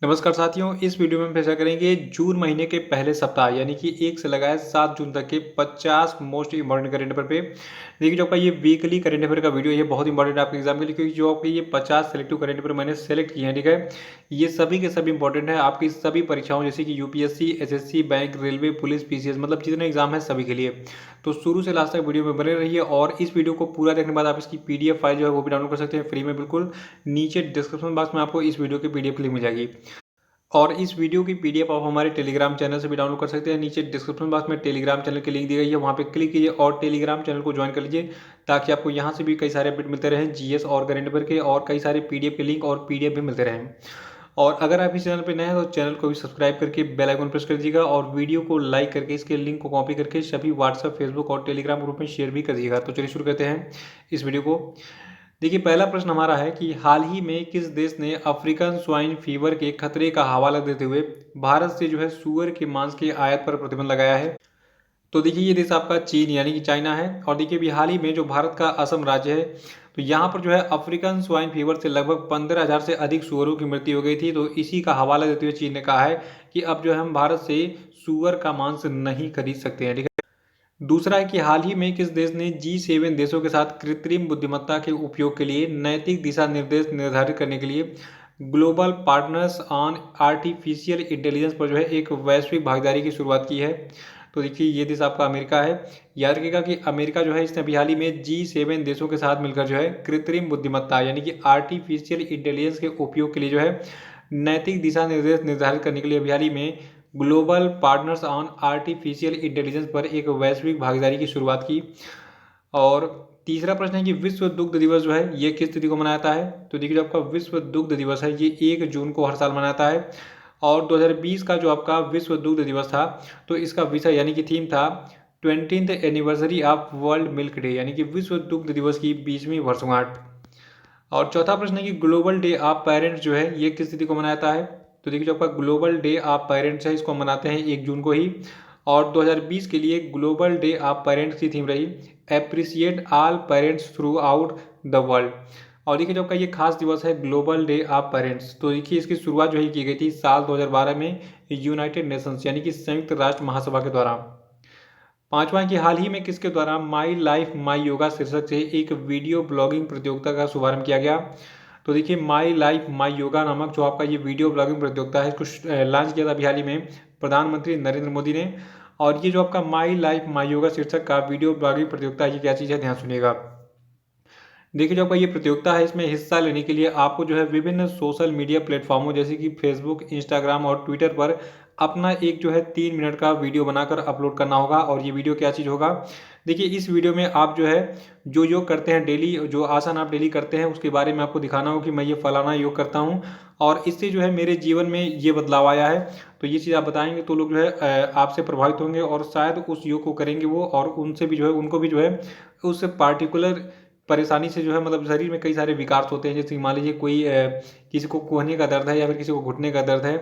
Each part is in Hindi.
नमस्कार साथियों, इस वीडियो में हम चर्चा करेंगे जून महीने के पहले सप्ताह यानी कि 1 से लगाए 7 जून तक के 50 मोस्ट इम्पॉर्टेंट करंट अफेयर पे। देखिए जो आपका ये वीकली करंट अफेयर का वीडियो है, ये बहुत इंपॉर्टेंट है आपके एग्जाम के लिए, क्योंकि जो आपके ये 50 सेलेक्टिव करंट अफेयर मैंने सेलेक्ट किए हैं, ठीक है, ये सभी के सभी इंपॉर्टेंट है आपकी सभी परीक्षाओं जैसे कि UPSC, SSC, bank, railway, police, PCS, मतलब जितने एग्जाम है सभी के लिए। तो शुरू से लास्ट तक वीडियो में बने रहिए और इस वीडियो को पूरा देखने के बाद आप इसकी पीडीएफ फाइल जो है वो भी डाउनलोड कर सकते हैं फ्री में बिल्कुल। नीचे डिस्क्रिप्शन बॉक्स में आपको इस वीडियो की पीडीएफ लिंक मिल जाएगी और इस वीडियो की पीडीएफ आप हमारे टेलीग्राम चैनल से भी डाउनलोड कर सकते हैं। नीचे डिस्क्रिप्शन बॉक्स में टेलीग्राम चैनल की लिंक दी गई है, वहाँ पे क्लिक कीजिए और टेलीग्राम चैनल को ज्वाइन कर लीजिए ताकि आपको यहाँ से भी कई सारे अपडेट मिलते रहें जीएस और करंट अफेयर के, और कई सारे पीडीएफ के लिंक और पीडीएफ भी मिलते रहें। और अगर आप इस चैनल पर नए हैं तो चैनल को भी सब्सक्राइब करके बेल आइकन प्रेस कर दीजिएगा और वीडियो को लाइक करके इसके लिंक को कॉपी करके सभी व्हाट्सएप, फेसबुक और टेलीग्राम ग्रुप में शेयर भी कर दीजिएगा। तो चलिए शुरू करते हैं इस वीडियो को। देखिए पहला प्रश्न हमारा है कि हाल ही में किस देश ने अफ्रीकन स्वाइन फीवर के खतरे का हवाला देते हुए भारत से जो है सूअर के मांस के आयात पर प्रतिबंध लगाया है। तो देखिए ये देश आपका चीन यानी कि चाइना है। और देखिए अभी हाल ही में जो भारत का असम राज्य है, तो यहाँ पर जो है अफ्रीकन स्वाइन फीवर से लगभग 15,000 से अधिक सूअरों की मृत्यु हो गई थी। तो इसी का हवाला देते हुए चीन ने कहा है कि अब जो है हम भारत से सूअर का मांस नहीं खरीद सकते हैं, ठीक है। दूसरा है कि हाल ही में किस देश ने G7 देशों के साथ कृत्रिम बुद्धिमत्ता के उपयोग के लिए नैतिक दिशा निर्देश निर्धारित करने के लिए global partners on artificial intelligence पर जो है एक वैश्विक भागीदारी की शुरुआत की है। तो देखिए ये देश आपका अमेरिका है। याद रखिएगा कि अमेरिका जो है इसने अभी हाल ही में G7 देशों के साथ मिलकर जो है कृत्रिम बुद्धिमत्ता यानी कि आर्टिफिशियल इंटेलिजेंस के उपयोग के लिए जो है नैतिक दिशा निर्देश निर्धारित करने के लिए अभी हाल ही में global partners on artificial intelligence पर एक वैश्विक भागीदारी की शुरुआत की। और तीसरा प्रश्न है कि विश्व दुग्ध दिवस जो है ये किस तिथि को मनाया जाता है। तो देखिए जो आपका विश्व दुग्ध दिवस है ये 1 जून को हर साल मनाया जाता है। और 2020 का जो आपका विश्व दुग्ध दिवस था, तो इसका विषय यानी कि थीम था 20th anniversary of world milk day यानी कि विश्व दुग्ध दिवस की 20वीं वर्षगांठ। और चौथा प्रश्न है कि ग्लोबल डे ऑफ पेरेंट्स जो है ये किस तिथि को मनाया जाता है। तो देखिए जो आपका ग्लोबल डे ऑफ पेरेंट्स है इसको मनाते हैं 1 जून को ही। और 2020 के लिए ग्लोबल डे ऑफ पेरेंट्स की थीम रही appreciate all parents through out the world. और देखिए जो आपका ये खास दिवस है ग्लोबल डे ऑफ पेरेंट्स, तो देखिए इसकी शुरुआत जो है की गई थी साल 2012 में यूनाइटेड नेशंस यानी कि संयुक्त राष्ट्र महासभा के द्वारा। पांचवा है कि हाल ही में किसके द्वारा माई लाइफ माई योगा शीर्षक से एक वीडियो ब्लॉगिंग प्रतियोगिता का शुभारंभ किया गया। तो देखिए माई लाइफ माई योगा नामक जो आपका ये वीडियो ब्लॉगिंग प्रतियोगिता है इसको लॉन्च किया था अभी हाल ही में प्रधानमंत्री नरेंद्र मोदी ने। और ये जो आपका माई लाइफ माई योगा शीर्षक का वीडियो ब्लॉगिंग प्रतियोगिता ये क्या चीज़ है, ध्यान सुनिएगा। देखिए जो आपका ये प्रतियोगिता है इसमें हिस्सा लेने के लिए आपको जो है विभिन्न सोशल मीडिया प्लेटफॉर्मों जैसे कि फेसबुक, इंस्टाग्राम और ट्विटर पर अपना एक जो है 3 मिनट का वीडियो बनाकर अपलोड करना होगा। और ये वीडियो क्या चीज़ होगा, देखिए इस वीडियो में आप जो है जो योग करते हैं डेली, जो आसन आप डेली करते हैं उसके बारे में आपको दिखाना हो कि मैं ये फलाना योग करता हूँ और इससे जो है मेरे जीवन में ये बदलाव आया है। तो ये चीज़ आप बताएंगे तो लोग जो है आपसे प्रभावित होंगे और शायद उस योग को करेंगे वो, और उनसे भी जो है उनको भी जो है उस पार्टिकुलर परेशानी से जो है, मतलब शरीर में कई सारे विकार होते हैं, जैसे कि मान लीजिए कोई किसी को कोहनी का दर्द है या फिर किसी को घुटने का दर्द है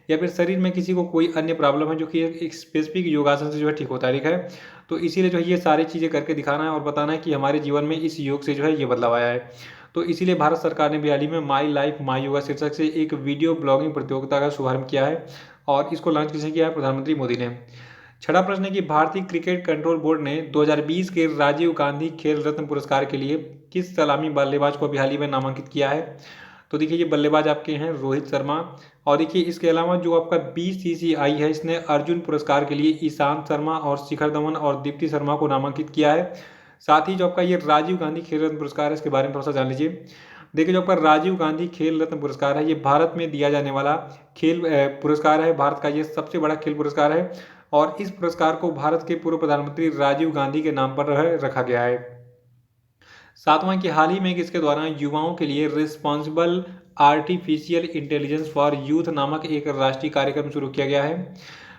या फिर शरीर में किसी को कोई अन्य प्रॉब्लम है जो कि एक स्पेसिफिक योगासन से जो है ठीक होता है, ठीक है। तो इसीलिए जो है ये सारी चीज़ें करके दिखाना है और बताना है कि हमारे जीवन में इस योग से जो है ये बदलाव आया है। तो इसीलिए भारत सरकार ने भी हाल ही में माई लाइफ माई योगा शीर्षक से एक वीडियो ब्लॉगिंग प्रतियोगिता का शुभारंभ किया है और इसको लॉन्च किसने किया है, प्रधानमंत्री मोदी ने। छठा प्रश्न है कि भारतीय क्रिकेट कंट्रोल बोर्ड ने 2020 के राजीव गांधी खेल रत्न पुरस्कार के लिए किस सलामी बल्लेबाज को अभी हाल ही में नामांकित किया है। तो देखिए ये बल्लेबाज आपके हैं रोहित शर्मा। और देखिए इसके अलावा जो आपका बीसीसीआई है इसने अर्जुन पुरस्कार के लिए ईशांत शर्मा और शिखर धवन और दीप्ति शर्मा को नामांकित किया है। साथ ही जो आपका ये राजीव गांधी खेल रत्न पुरस्कार है इसके बारे में थोड़ा सा जान लीजिए। देखिए जो आपका राजीव गांधी खेल रत्न पुरस्कार है ये भारत में दिया जाने वाला खेल पुरस्कार है, भारत का ये सबसे बड़ा खेल पुरस्कार है और इस पुरस्कार को भारत के पूर्व प्रधानमंत्री राजीव गांधी के नाम पर रखा गया है। सातवां कि हाल ही में किसके द्वारा युवाओं के लिए responsible artificial intelligence for youth नामक एक राष्ट्रीय कार्यक्रम शुरू किया गया है।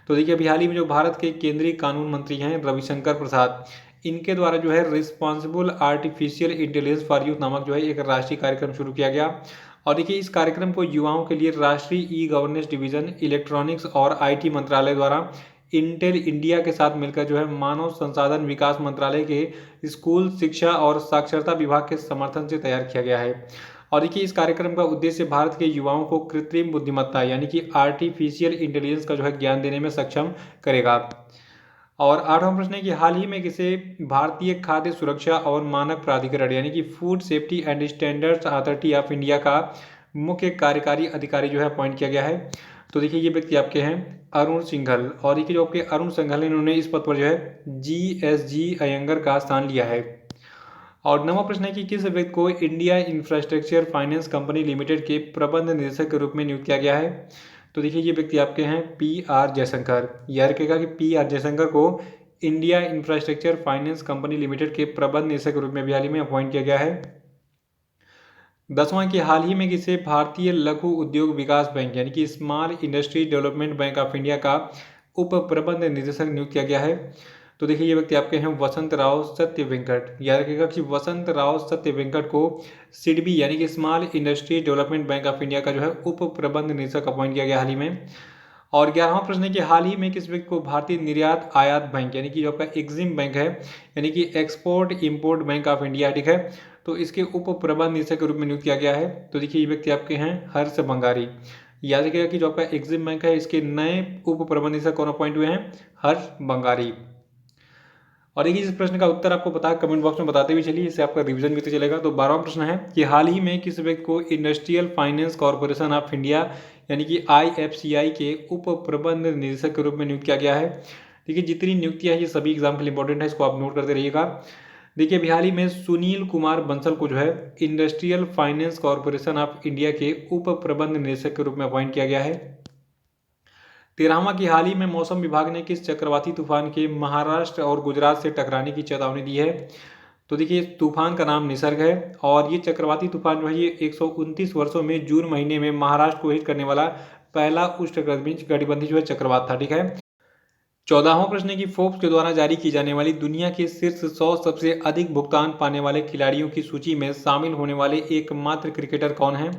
तो देखिए अभी हाल ही में जो भारत के केंद्रीय कानून मंत्री हैं रविशंकर प्रसाद, इनके द्वारा जो है responsible artificial intelligence for youth नामक जो है एक राष्ट्रीय कार्यक्रम शुरू किया गया। और देखिए इस कार्यक्रम को युवाओं के लिए राष्ट्रीय ई गवर्नेंस डिवीजन, इलेक्ट्रॉनिक्स और आईटी मंत्रालय द्वारा इंटेल इंडिया के साथ मिलकर जो है मानव संसाधन विकास मंत्रालय के स्कूल शिक्षा और साक्षरता विभाग के समर्थन से तैयार किया गया है। और देखिए इस कार्यक्रम का उद्देश्य भारत के युवाओं को कृत्रिम बुद्धिमत्ता यानी कि आर्टिफिशियल इंटेलिजेंस का जो है ज्ञान देने में सक्षम करेगा। और 8वां प्रश्न है कि हाल ही में किसे भारतीय खाद्य सुरक्षा और मानक प्राधिकरण यानी कि food safety and standards authority of India का मुख्य कार्यकारी अधिकारी जो है अपॉइंट किया गया है। तो देखिए ये व्यक्ति आपके हैं अरुण सिंघल, और देखिए जो आपके अरुण सिंघल इन्होंने इस पद पर जो है GSG अयंगर का स्थान लिया है। और 9वां प्रश्न है कि किस व्यक्ति को India infrastructure finance company limited के प्रबंध निदेशक के रूप में नियुक्त किया गया है। तो देखिए ये व्यक्ति आपके हैं PR जयशंकर। याद रखिएगा कि PR जयशंकर को India infrastructure finance company limited के प्रबंध निदेशक के रूप में हाल ही में अपॉइंट किया गया है। 10वां कि हाल ही में किसे भारतीय लघु उद्योग विकास बैंक यानी कि small industry development bank of India का उप प्रबंध निदेशक नियुक्त किया गया है। तो देखिए ये व्यक्ति आपके हैं वसंत राव सत्य वेंकट। याद रखिएगा कि वसंत राव सत्य वेंकट को सिडबी यानी कि small industry development bank of India का जो है उप प्रबंध निदेशक अपॉइंट किया गया हाल ही में। और 11वां प्रश्न है कि हाल ही में किस व्यक्ति को भारतीय निर्यात आयात बैंक यानी कि जो आपका एग्जिम बैंक है यानी कि export import bank of India, ठीक है, तो इसके उप प्रबंध निदेशक के रूप में नियुक्त किया गया है। तो देखिए ये व्यक्ति आपके हैं हर्ष बंगारी। याद रखिएगा कि जो आपका एग्जिम बैंक है इसके नए उप प्रबंध निदेशक कौन अपॉइंट हुए हैं? हर्ष बंगारी। और देखिए इस प्रश्न का उत्तर आपको पता है कमेंट बॉक्स में बताते हुए चलिए, इससे आपका रिवीजन भी तो चलेगा। तो 12वां प्रश्न है कि हाल ही में किस व्यक्ति को industrial finance corporation of India यानी कि IFCI के उप प्रबंध निदेशक के रूप में नियुक्त किया गया है। देखिए जितनी नियुक्तियां हैं ये सभी एग्जाम के लिए इंपॉर्टेंट है, इसको आप नोट करते रहिएगा। देखिए अभी हाल ही में सुनील कुमार बंसल को जो है industrial finance corporation of India के उप प्रबंध निदेशक के रूप में अपॉइंट किया गया है। 13वां की हाल ही में मौसम विभाग ने किस चक्रवाती तूफान के महाराष्ट्र और गुजरात से टकराने की चेतावनी दी है? तो देखिए तूफान का नाम निसर्ग है, और ये चक्रवाती तूफान जो है ये 129 वर्षों में जून महीने में महाराष्ट्र को हिट करने वाला पहला उष्णकटिबंधीय जो है चक्रवात था, ठीक है। 14वां प्रश्न है कि फोर्ब्स के द्वारा जारी की जाने वाली दुनिया के शीर्ष 100 सबसे अधिक भुगतान पाने वाले खिलाड़ियों की सूची में शामिल होने वाले एकमात्र क्रिकेटर कौन है?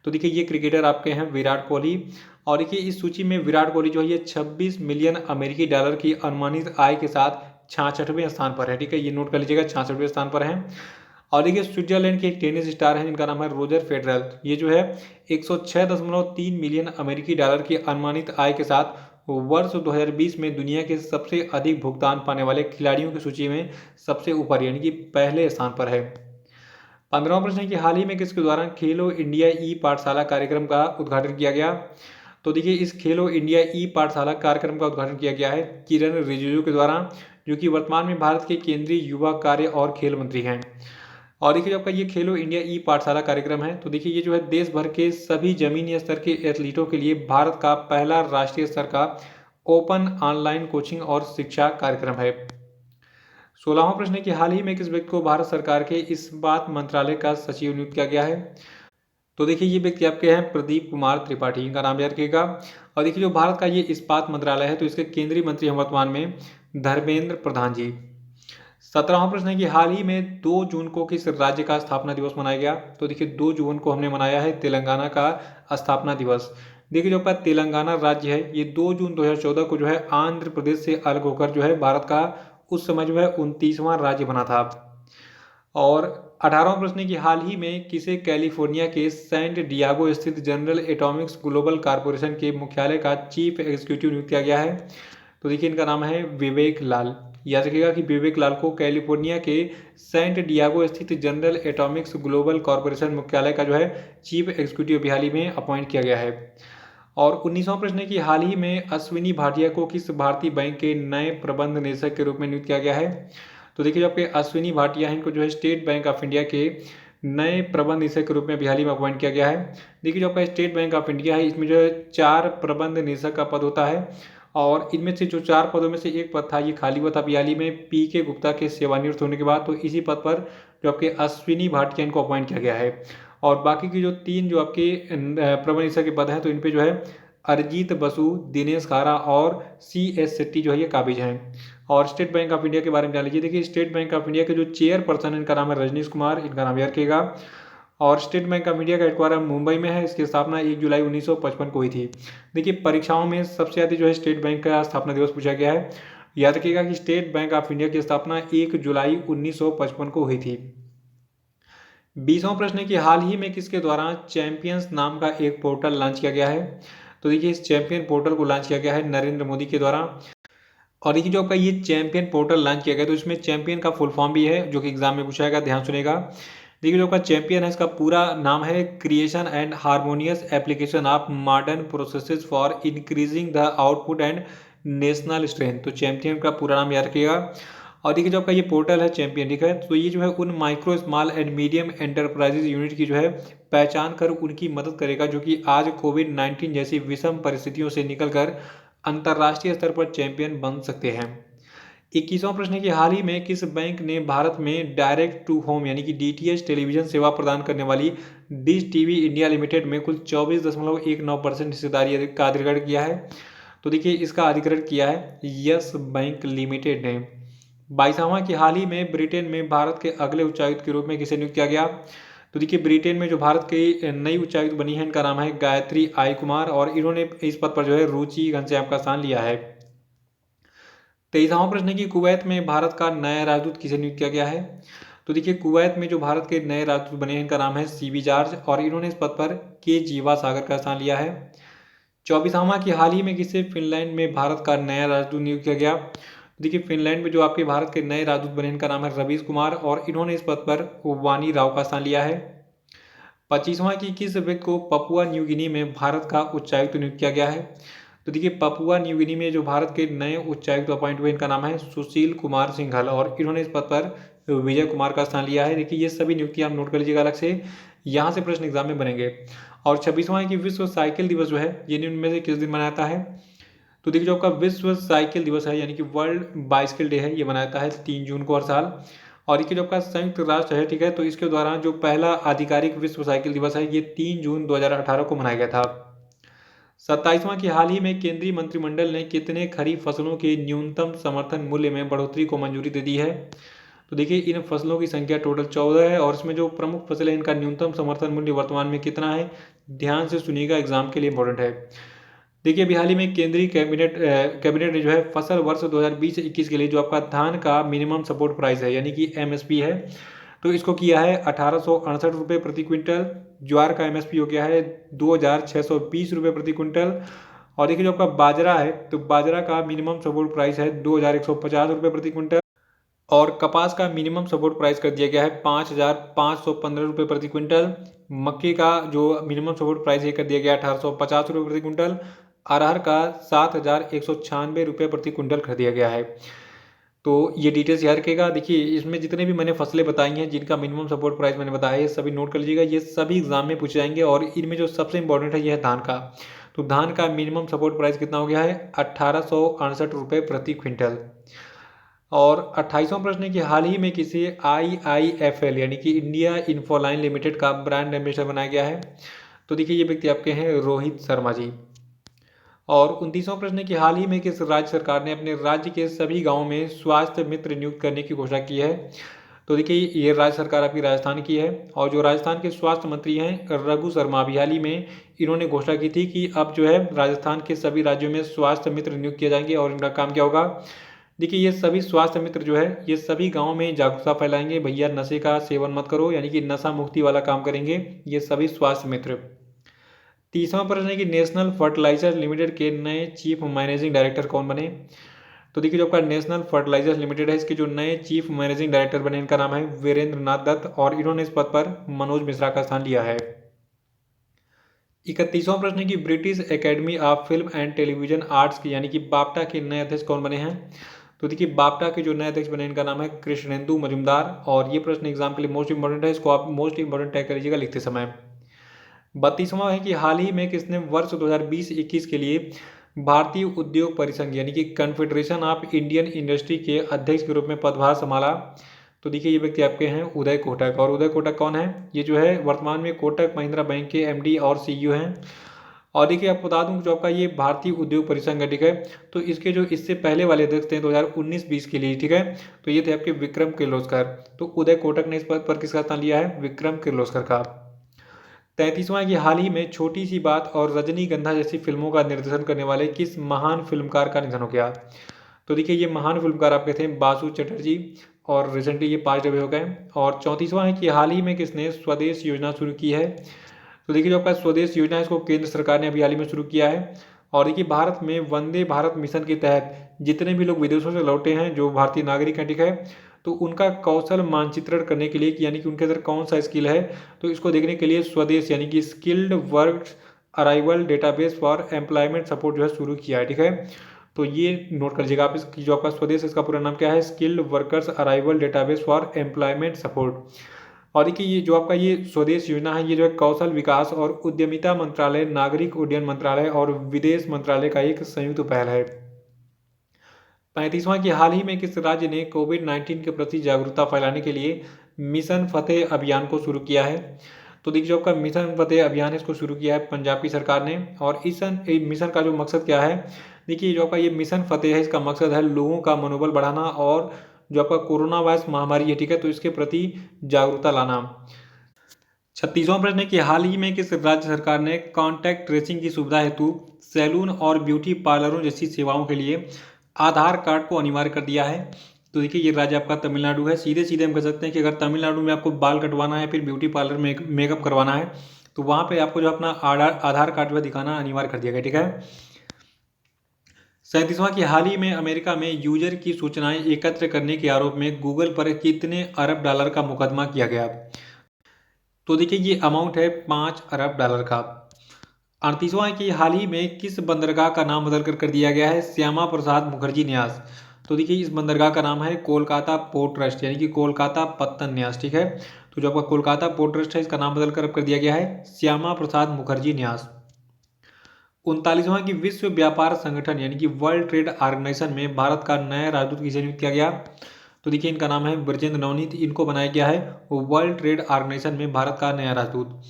तो देखिए ये क्रिकेटर आपके हैं विराट कोहली। और देखिए इस सूची में विराट कोहली जो है ये 26 मिलियन अमेरिकी डॉलर की अनुमानित आय के साथ 66वें स्थान पर है, ठीक है, ये नोट कर लीजिएगा, 66वें स्थान पर है। और देखिए स्विट्जरलैंड के एक टेनिस स्टार हैं जिनका नाम है रोजर फेडरल, ये जो है 106.3 मिलियन अमेरिकी डॉलर की अनुमानित आय के साथ वर्ष 2020 में दुनिया के सबसे अधिक भुगतान पाने वाले खिलाड़ियों की सूची में सबसे ऊपर यानी कि पहले स्थान पर है। 15वां प्रश्न है कि हाल ही में किसके द्वारा खेलो इंडिया ई पाठशाला कार्यक्रम का उद्घाटन किया गया? तो देखिए इस खेलो इंडिया ई पाठशाला कार्यक्रम का उद्घाटन किया गया है किरण रिजिजू के द्वारा, जो कि वर्तमान में भारत के केंद्रीय युवा कार्य और खेल मंत्री हैं। और देखिए आपका ये खेलो इंडिया ई पाठशाला कार्यक्रम है, तो देखिए ये जो है देश भर के सभी जमीनी स्तर के एथलीटों के लिए भारत का पहला राष्ट्रीय स्तर का ओपन ऑनलाइन कोचिंग और शिक्षा कार्यक्रम है। 16वां प्रश्न है कि हाल ही में किस व्यक्ति को भारत सरकार के इस्पात मंत्रालय का सचिव नियुक्त किया गया है? तो देखिए ये व्यक्ति आपके हैं प्रदीप कुमार त्रिपाठी, इनका नाम याद रखिएगा। और देखिए जो भारत का ये इस्पात मंत्रालय है तो इसके केंद्रीय मंत्री हैं वर्तमान में धर्मेंद्र प्रधान जी। 17वां प्रश्न है कि हाल ही में 2 जून को किस राज्य का स्थापना दिवस मनाया गया? तो देखिए 2 जून को हमने मनाया है तेलंगाना का स्थापना दिवस। देखिए जो आपका तेलंगाना राज्य है ये 2 जून 2014 को जो है आंध्र प्रदेश से अलग होकर जो है भारत का उस समय जो है 29वां राज्य बना था। और 18वां प्रश्न है कि हाल ही में किसे कैलिफोर्निया के सैन डियागो स्थित जनरल एटॉमिक्स ग्लोबल कॉर्पोरेशन के मुख्यालय का चीफ एग्जीक्यूटिव नियुक्त किया गया है? तो देखिए इनका नाम है विवेक लाल। याद रखिएगा कि विवेक लाल को कैलिफोर्निया के सैंट डियागो स्थित जनरल एटॉमिक्स ग्लोबल कॉर्पोरेशन मुख्यालय का जो है चीफ एग्जीक्यूटिव हाल ही में अपॉइंट किया गया है। और 19वां प्रश्न है कि हाल ही में अश्विनी भाटिया को किस भारतीय बैंक के नए प्रबंध निदेशक के रूप में नियुक्त किया गया है? तो देखिए जो आपके अश्विनी भाटिया हैं इनको जो है स्टेट बैंक ऑफ इंडिया के नए प्रबंध निदेशक के रूप में हाल ही में अपॉइंट किया गया है। देखिए जो आपका स्टेट बैंक ऑफ इंडिया है इसमें जो है 4 प्रबंध निदेशक का पद होता है, और इनमें से जो 4 पदों में से एक पद था ये खाली हुआ था हाल ही में PK गुप्ता के सेवानिवृत्त होने के बाद, तो इसी पद पर जो आपके अश्विनी भाटिया इनको अपॉइंट किया गया है। और बाकी की जो 3 जो आपके प्रबंध निदेशक के पद हैं तो इन पे जो है अरिजीत बसु, दिनेश खारा और CS शेट्टी जो है ये काबिज हैं। और स्टेट बैंक ऑफ इंडिया के बारे में जान लीजिए। देखिए स्टेट बैंक ऑफ इंडिया के जो चेयरपर्सन इनका नाम है रजनीश कुमार, इनका नाम याद रखिएगा। और स्टेट बैंक ऑफ इंडिया का हेडक्वार्टर मुंबई में है, इसकी स्थापना 1 जुलाई 1955 को हुई थी। देखिए परीक्षाओं में सबसे ज़्यादा जो है स्टेट बैंक का स्थापना दिवस पूछा गया है। याद रखिएगा कि स्टेट बैंक ऑफ इंडिया की स्थापना 1 जुलाई 1955 को हुई थी। 20वां प्रश्न है कि हाल ही में किसके द्वारा चैंपियंस नाम का एक पोर्टल लॉन्च किया गया है। तो देखिए इस चैंपियन पोर्टल को लॉन्च किया गया है नरेंद्र मोदी के द्वारा। और देखिए जो आपका ये चैंपियन पोर्टल लॉन्च किया गया तो इसमें चैंपियन का फुल फॉर्म भी है जो कि एग्जाम में पूछा जाएगा, ध्यान सुनेगा। देखिए जो आपका चैंपियन है इसका पूरा नाम है creation and harmonious application of modern processes for increasing the output and national strength. तो चैंपियन का पूरा नाम याद रखिएगा। और देखिए जो आपका ये पोर्टल है चैंपियन, ठीक है, तो ये जो है उन micro small and medium enterprises unit की जो है पहचान कर उनकी मदद करेगा जो कि आज कोविड-19 जैसी विषम परिस्थितियों से निकलकर अंतर्राष्ट्रीय स्तर पर चैंपियन बन सकते हैं। 21वां प्रश्न है कि हाल ही में किस बैंक ने भारत में डायरेक्ट टू होम यानी कि डीटीएच टेलीविजन सेवा प्रदान करने वाली डिश टीवी इंडिया लिमिटेड में कुल 24.19% हिस्सेदारी का अधिग्रहण किया है। तो देखिए इसका अधिग्रहण किया है यस बैंक लिमिटेड ने। 22वां कि हाल ही में ब्रिटेन में भारत के अगले उच्चायुक्त के रूप में किसे नियुक्त किया गया। तो देखिए ब्रिटेन में जो भारत की नई उच्चायुक्त बनी है इनका नाम है गायत्री आई कुमार और इन्होंने इस पद पर जो है रुचि घनश्याम का स्थान लिया है। 23वां प्रश्न है कि कुवैत में भारत का नया राजदूत किसे नियुक्त किया गया है। तो देखिए कुवैत में जो भारत के नए राजदूत बने हैं इनका नाम है सीबी जॉर्ज और इन्होंने इस पद पर के जीवा सागर का स्थान लिया है। 24वां कि हाल ही में किसे फिनलैंड में भारत का नया राजदूत नियुक्त किया गया। देखिए फिनलैंड में जो आपके भारत के नए राजदूत बने इनका नाम है रवीश कुमार और इन्होंने इस पद पर वानी राव का स्थान लिया है। 25वां कि किस व्यक्ति को पपुआ न्यू गिनी में भारत का उच्चायुक्त नियुक्त किया गया है। तो देखिए पपुआ न्यू गिनी में जो भारत के नए उच्चायुक्त अपॉइंट हुए इनका नाम है सुशील कुमार सिंघल और इन्होंने इस पद पर विजय कुमार का स्थान लिया है। देखिए ये सभी नियुक्तियां आप नोट कर लीजिएगा अलग से, यहाँ से प्रश्न एग्जाम में बनेंगे। और 26वां है कि विश्व साइकिल दिवस जो है ये निम्न में से किस दिन मनाया जाता है। तो देखिए जो आपका विश्व साइकिल दिवस है यानी कि वर्ल्ड बाइसिकल डे है ये मनाया जाता है 3 जून को हर साल। और देखिए जो आपका संयुक्त राष्ट्र है, ठीक है, तो इसके द्वारा जो पहला आधिकारिक विश्व साइकिल दिवस है ये 3 जून 2018 को मनाया गया था। 27वां कि हाल ही में केंद्रीय मंत्रिमंडल ने कितने खरीफ फसलों के न्यूनतम समर्थन मूल्य में बढ़ोतरी को मंजूरी दे दी है। तो देखिए इन फसलों की संख्या टोटल 14 है और इसमें जो प्रमुख फसल है इनका न्यूनतम समर्थन मूल्य वर्तमान में कितना है, ध्यान से सुनिएगा, एग्जाम के लिए इंपॉर्टेंट है। देखिए अभी हाल ही में केंद्रीय कैबिनेट ने जो है फसल वर्ष 2020-21 के लिए जो आपका धान का मिनिमम सपोर्ट प्राइस है यानी कि एमएसपी है तो इसको किया है 1868 रुपये प्रति क्विंटल। ज्वार का एमएसपी हो गया है 2620 रुपये प्रति क्विंटल। और देखिए जो आपका बाजरा है तो बाजरा का मिनिमम सपोर्ट प्राइस है 2150 रुपये प्रति क्विंटल। और कपास का मिनिमम सपोर्ट प्राइस कर दिया गया है 5515 रुपये प्रति क्विंटल। मक्के का जो मिनिमम सपोर्ट प्राइस है कर दिया गया 1850 रुपये प्रति क्विंटल। अरहर का 7196 रुपये प्रति क्विंटल कर दिया गया है। तो ये डिटेल्स याद रखिएगा। देखिए इसमें जितने भी मैंने फसलें बताई हैं जिनका मिनिमम सपोर्ट प्राइस मैंने बताया है ये सभी नोट कर लीजिएगा, ये सभी एग्जाम में पूछे जाएंगे। और इनमें जो सबसे इंपॉर्टेंट है ये है धान का। तो धान का मिनिमम सपोर्ट प्राइस कितना हो गया है 1868 रुपये प्रति क्विंटल। और 28वां प्रश्न है कि हाल ही में किसी IIFL यानी कि इंडिया इन्फोलाइन लिमिटेड का ब्रांड एम्बेसडर बनाया गया है। तो देखिए ये व्यक्ति आपके हैं रोहित शर्मा जी। और 29वां प्रश्न है कि हाल ही में किस राज्य सरकार ने अपने राज्य के सभी गांवों में स्वास्थ्य मित्र नियुक्त करने की घोषणा की है। तो देखिए ये राज्य सरकार आपकी राजस्थान की है और जो राजस्थान के स्वास्थ्य मंत्री हैं रघु शर्मा अभी हाल ही में इन्होंने घोषणा की थी कि अब जो है राजस्थान के सभी राज्यों में स्वास्थ्य मित्र नियुक्त किए जाएंगे। और इनका काम क्या होगा, देखिए ये सभी स्वास्थ्य मित्र जो है ये सभी गाँव में जागरूकता फैलाएंगे, भैया नशे का सेवन मत करो, यानी कि नशा मुक्ति वाला काम करेंगे ये सभी स्वास्थ्य मित्र। 30वां प्रश्न है कि नेशनल फर्टिलाइजर लिमिटेड के नए चीफ मैनेजिंग डायरेक्टर कौन बने। तो देखिए जो आपका नेशनल फर्टिलाइजर्स लिमिटेड है इसके जो नए चीफ मैनेजिंग डायरेक्टर बने इनका नाम है वीरेंद्र नाथ दत्त और इन्होंने इस पद पर मनोज मिश्रा का स्थान लिया है। 31वां प्रश्न है कि British academy of film and television arts यानी कि बाफ्टा के नए अध्यक्ष कौन बने हैं। तो देखिए बाफ्टा के जो नए अध्यक्ष बने इनका नाम है कृष्णेंदु मजुमदार और ये प्रश्न एग्जाम के लिए मोस्ट इंपॉर्टेंट है, इसको आप मोस्ट इंपॉर्टेंट टैग कर लीजिएगा लिखते समय। 32वां है कि हाल ही में किसने वर्ष 2020-21 के लिए भारतीय उद्योग परिसंघ यानी कि कन्फेडरेशन ऑफ इंडियन इंडस्ट्री के अध्यक्ष के रूप में पदभार संभाला। तो देखिए ये व्यक्ति आपके हैं उदय कोटक। और उदय कोटक कौन है, ये जो है वर्तमान में कोटक महिंद्रा बैंक के MD और CEO हैं। और देखिए आपको बता दूं जो आपका ये भारतीय उद्योग परिसंघ है, ठीक है, तो इसके जो इससे पहले वाले अध्यक्ष थे 2019-20 के लिए, ठीक है, तो ये थे आपके विक्रम किर्लोस्कर। तो उदय कोटक ने इस पद पर किसका स्थान लिया है, विक्रम किर्लोस्कर का। 33वां कि हाल ही में छोटी सी बात और रजनीगंधा जैसी फिल्मों का निर्देशन करने वाले किस महान फिल्मकार का निधन हो गया। तो देखिए ये महान फिल्मकार आपके थे बासु चटर्जी। और रिसेंटली ये 5 डबे हो गए। और 34वां है कि हाल ही में किसने स्वदेश योजना शुरू की है। तो देखिए जो आपका स्वदेश योजना है इसको केंद्र सरकार ने अभी हाल ही में शुरू किया है। और देखिए भारत में वंदे भारत मिशन के तहत जितने भी लोग विदेशों से लौटे हैं जो भारतीय नागरिक हैं, ठीक है, तो उनका कौशल मानचित्रण करने के लिए यानी कि उनके अंदर कौन सा स्किल है, तो इसको देखने के लिए स्वदेश यानी कि skilled work arrival database for employment support जो है शुरू किया है, ठीक है। तो ये नोट कर लीजिएगा आप, इसकी जो आपका स्वदेश इसका पूरा नाम क्या है, skilled workers arrival database for employment support. और देखिए ये जो आपका ये स्वदेश योजना है ये जो है कौशल विकास और उद्यमिता मंत्रालय, नागरिक उड्डयन मंत्रालय और विदेश मंत्रालय का एक संयुक्त पहल है। 35वां कि हाल ही में किस राज्य ने कोविड-19 के प्रति जागरूकता फैलाने के लिए मिशन फतेह अभियान को शुरू किया है। तो देखिए जो आपका मिशन फतेह अभियान है इसको शुरू किया है पंजाब की सरकार ने। और इस मिशन का जो मकसद क्या है, देखिए जो आपका ये मिशन फतेह है इसका मकसद है लोगों का मनोबल बढ़ाना और जो आपका कोरोना वायरस महामारी है, ठीक है, तो इसके प्रति जागरूकता लाना। 36वां प्रश्न है कि हाल ही में किस राज्य सरकार ने कॉन्टैक्ट ट्रेसिंग की सुविधा हेतु सैलून और ब्यूटी पार्लरों जैसी सेवाओं के लिए आधार कार्ड को अनिवार्य कर दिया है। तो देखिए ये राज्य आपका तमिलनाडु है। सीधे सीधे हम कह सकते हैं कि अगर तमिलनाडु में आपको बाल कटवाना है फिर ब्यूटी पार्लर में मेकअप करवाना है तो वहाँ पे आपको जो अपना आधार कार्ड जो दिखाना अनिवार्य कर दिया गया, ठीक है। 37वां कि हाल ही में अमेरिका में यूजर की सूचनाएं एकत्र करने के आरोप में गूगल पर कितने अरब डॉलर का मुकदमा किया गया। तो देखिए ये अमाउंट है 5 अरब डॉलर का। 38वां है कि हाल ही में किस बंदरगाह का नाम बदल कर दिया गया है, श्यामा प्रसाद मुखर्जी न्यास। तो देखिए इस बंदरगाह का नाम है कोलकाता पोर्ट ट्रस्ट यानी कि कोलकाता पत्तन न्यास, ठीक है। तो जो आपका कोलकाता पोर्ट ट्रस्ट है इसका नाम बदल कर दिया गया है श्यामा प्रसाद मुखर्जी न्यास। 39वां की विश्व व्यापार संगठन यानी कि वर्ल्ड ट्रेड ऑर्गेनाइजेशन में भारत का नया राजदूत किसे नियुक्त किया गया। तो देखिए इनका नाम है ब्रजेंद्र नवनीत, इनको बनाया गया है वर्ल्ड ट्रेड ऑर्गेनाइजेशन में भारत का नया राजदूत।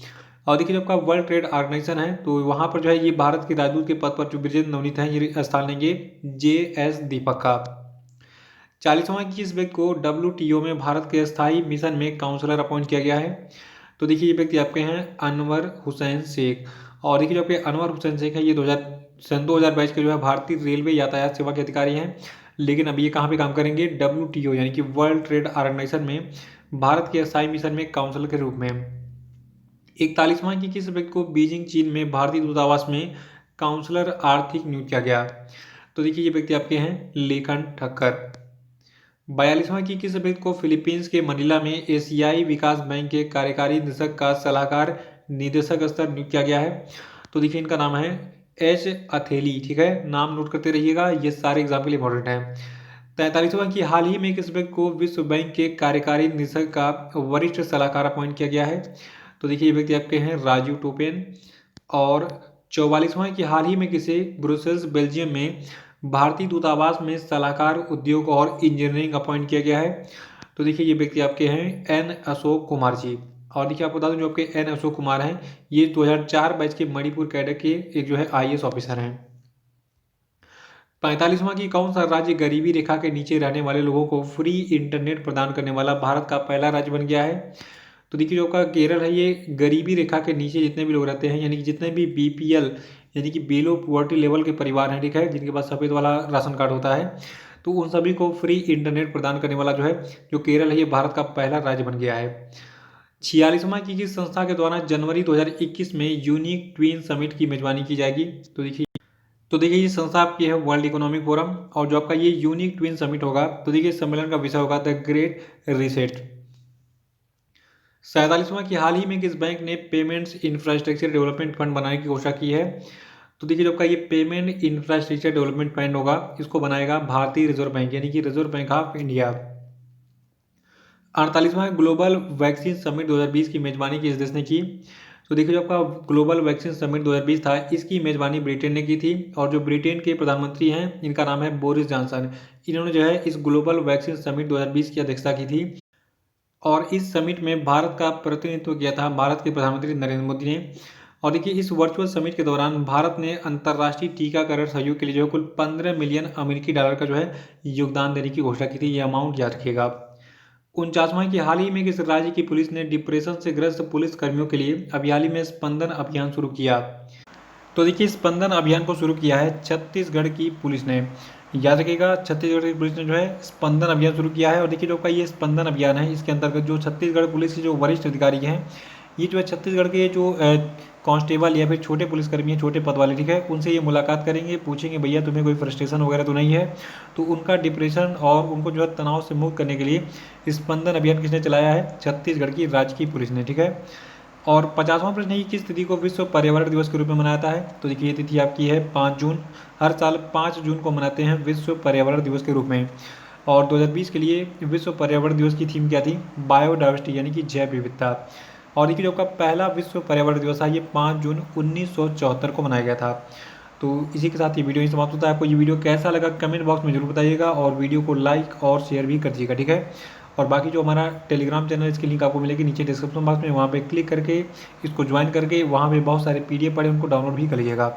और देखिए जब आपका वर्ल्ड ट्रेड ऑर्गेनाइजेशन है तो वहाँ पर जो है ये भारत के राजदूत के पद पर जो ब्रजेंद्र नवनीत हैं ये स्थान लेंगे JS दीपक का। 40वां की इस व्यक्ति को WTO में भारत के स्थायी मिशन में काउंसलर अपॉइंट किया गया है। तो देखिए ये व्यक्ति आपके हैं अनवर हुसैन शेख। और देखिए जो आपके अनवर हुसैन शेख है ये 2022 के जो है भारतीय रेलवे यातायात सेवा के अधिकारी हैं। लेकिन अब ये कहाँ पे काम करेंगे, WTO यानी कि वर्ल्ड ट्रेड ऑर्गेनाइजेशन में भारत के स्थायी मिशन में काउंसलर के रूप में। 41वां की किस व्यक्ति को बीजिंग चीन में भारतीय दूतावास में काउंसलर आर्थिक नियुक्त किया गया। तो देखिए ये व्यक्ति आपके हैं लेखन ठक्कर। 42वां की किस व्यक्ति को फिलीपींस के मनीला में एशियाई विकास बैंक के कार्यकारी निदेशक का सलाहकार निदेशक स्तर नियुक्त किया गया है। तो देखिए इनका नाम है H अथेली, ठीक है, नाम नोट करते रहिएगा, ये सारे एग्जाम के लिए इंपॉर्टेंट हैं। 43वां की हाल ही में किस व्यक्ति को विश्व बैंक के कार्यकारी निदेशक का वरिष्ठ सलाहकार अपॉइंट किया गया है। तो देखिए ये व्यक्ति आपके हैं राजीव टोपेन। और 44वां की हाल ही में किसे ब्रुसेल्स बेल्जियम में भारतीय दूतावास में सलाहकार उद्योग और इंजीनियरिंग अपॉइंट किया गया है। तो देखिए ये व्यक्ति आपके हैं N अशोक कुमार जी। और देखिए आपको बता दूं जो आपके N अशोक कुमार हैं ये 2004 बैच के मणिपुर कैडर के एक जो है IAS ऑफिसर हैं। 45वां की कौन सा राज्य गरीबी रेखा के नीचे रहने वाले लोगों को फ्री इंटरनेट प्रदान करने वाला भारत का पहला राज्य बन गया है। तो देखिए जो आपका केरल है ये गरीबी रेखा के नीचे जितने भी लोग रहते हैं यानी कि जितने भी BPL यानी कि बिलो पॉवर्टी लेवल के परिवार हैं, ठीक है, जिनके पास सफ़ेद वाला राशन कार्ड होता है तो उन सभी को फ्री इंटरनेट प्रदान करने वाला जो है जो केरल है ये भारत का पहला राज्य बन गया है। 46वां की किस संस्था के द्वारा जनवरी 2021 में यूनिक ट्विन समिट की मेजबानी की जाएगी। तो देखिए ये संस्था आपकी है वर्ल्ड इकोनॉमिक फोरम। और जो आपका ये यूनिक ट्विन समिट होगा तो देखिए सम्मेलन का विषय होगा द ग्रेट रीसेट। 47वां की हाल ही में किस बैंक ने पेमेंट्स इंफ्रास्ट्रक्चर डेवलपमेंट फंड बनाने की घोषणा की है। तो देखिए जो आपका ये पेमेंट इंफ्रास्ट्रक्चर डेवलपमेंट फंड होगा इसको बनाएगा भारतीय रिजर्व बैंक यानी कि रिजर्व बैंक ऑफ इंडिया। 48वां ग्लोबल वैक्सीन समिट 2020 की मेजबानी किस देश ने की। तो देखिए जो आपका ग्लोबल वैक्सीन समिट 2020 था इसकी मेजबानी ब्रिटेन ने की थी। और जो ब्रिटेन के प्रधानमंत्री हैं इनका नाम है बोरिस जॉनसन। इन्होंने जो है इस ग्लोबल वैक्सीन समिट 2020 की अध्यक्षता की थी। और इस समिट में भारत का प्रतिनिधित्व किया था भारत के प्रधानमंत्री नरेंद्र मोदी ने। और देखिए इस वर्चुअल समिट के दौरान भारत ने अंतर्राष्ट्रीय टीकाकरण सहयोग के लिए जो है कुल 15 मिलियन अमेरिकी डॉलर का जो है योगदान देने की घोषणा की थी। ये अमाउंट याद रखिएगा। 49वां की हाल ही में किस राज्य की पुलिस ने डिप्रेशन से ग्रस्त पुलिस कर्मियों के लिए अभी हाल ही में स्पंदन अभियान शुरू किया। तो देखिए स्पंदन अभियान को शुरू किया है छत्तीसगढ़ की पुलिस ने। याद रखिएगा छत्तीसगढ़ की पुलिस ने जो है स्पंदन अभियान शुरू किया है। और देखिए जो आपका ये स्पंदन अभियान है, इसके अंतर्गत जो छत्तीसगढ़ पुलिस के जो वरिष्ठ अधिकारी हैं, ये जो है छत्तीसगढ़ के जो कांस्टेबल या फिर छोटे पुलिसकर्मी हैं, छोटे पद वाले, ठीक है, उनसे ये मुलाकात करेंगे, पूछेंगे भैया तुम्हें कोई फ्रस्ट्रेशन वगैरह तो नहीं है। तो उनका डिप्रेशन और उनको जो है तनाव से मुक्त करने के लिए स्पंदन अभियान किसने चलाया है? छत्तीसगढ़ की राजकीय पुलिस ने, ठीक है। और 50वां प्रश्न है कि किस तिथि को विश्व पर्यावरण दिवस के रूप में मनाया जाता है? तो देखिए ये तिथि आपकी है 5 जून। हर साल 5 जून को मनाते हैं विश्व पर्यावरण दिवस के रूप में। और 2020 के लिए विश्व पर्यावरण दिवस की थीम क्या थी? बायोडाइवर्सिटी यानी कि जैव विविधता। और देखिए जो आपका पहला विश्व पर्यावरण दिवस है ये 5 जून 1974 को मनाया गया था। तो इसी के साथ ये वीडियो ही समाप्त होता है। आपको ये वीडियो कैसा लगा कमेंट बॉक्स में जरूर बताइएगा, और वीडियो को लाइक और शेयर भी कर दीजिएगा, ठीक है। और बाकी जो हमारा टेलीग्राम चैनल है इसकी लिंक आपको मिलेगी नीचे डिस्क्रिप्शन बॉक्स में, वहाँ पे क्लिक करके इसको ज्वाइन करके वहाँ पे बहुत सारे PDF पड़े उनको डाउनलोड भी कर लीजिएगा।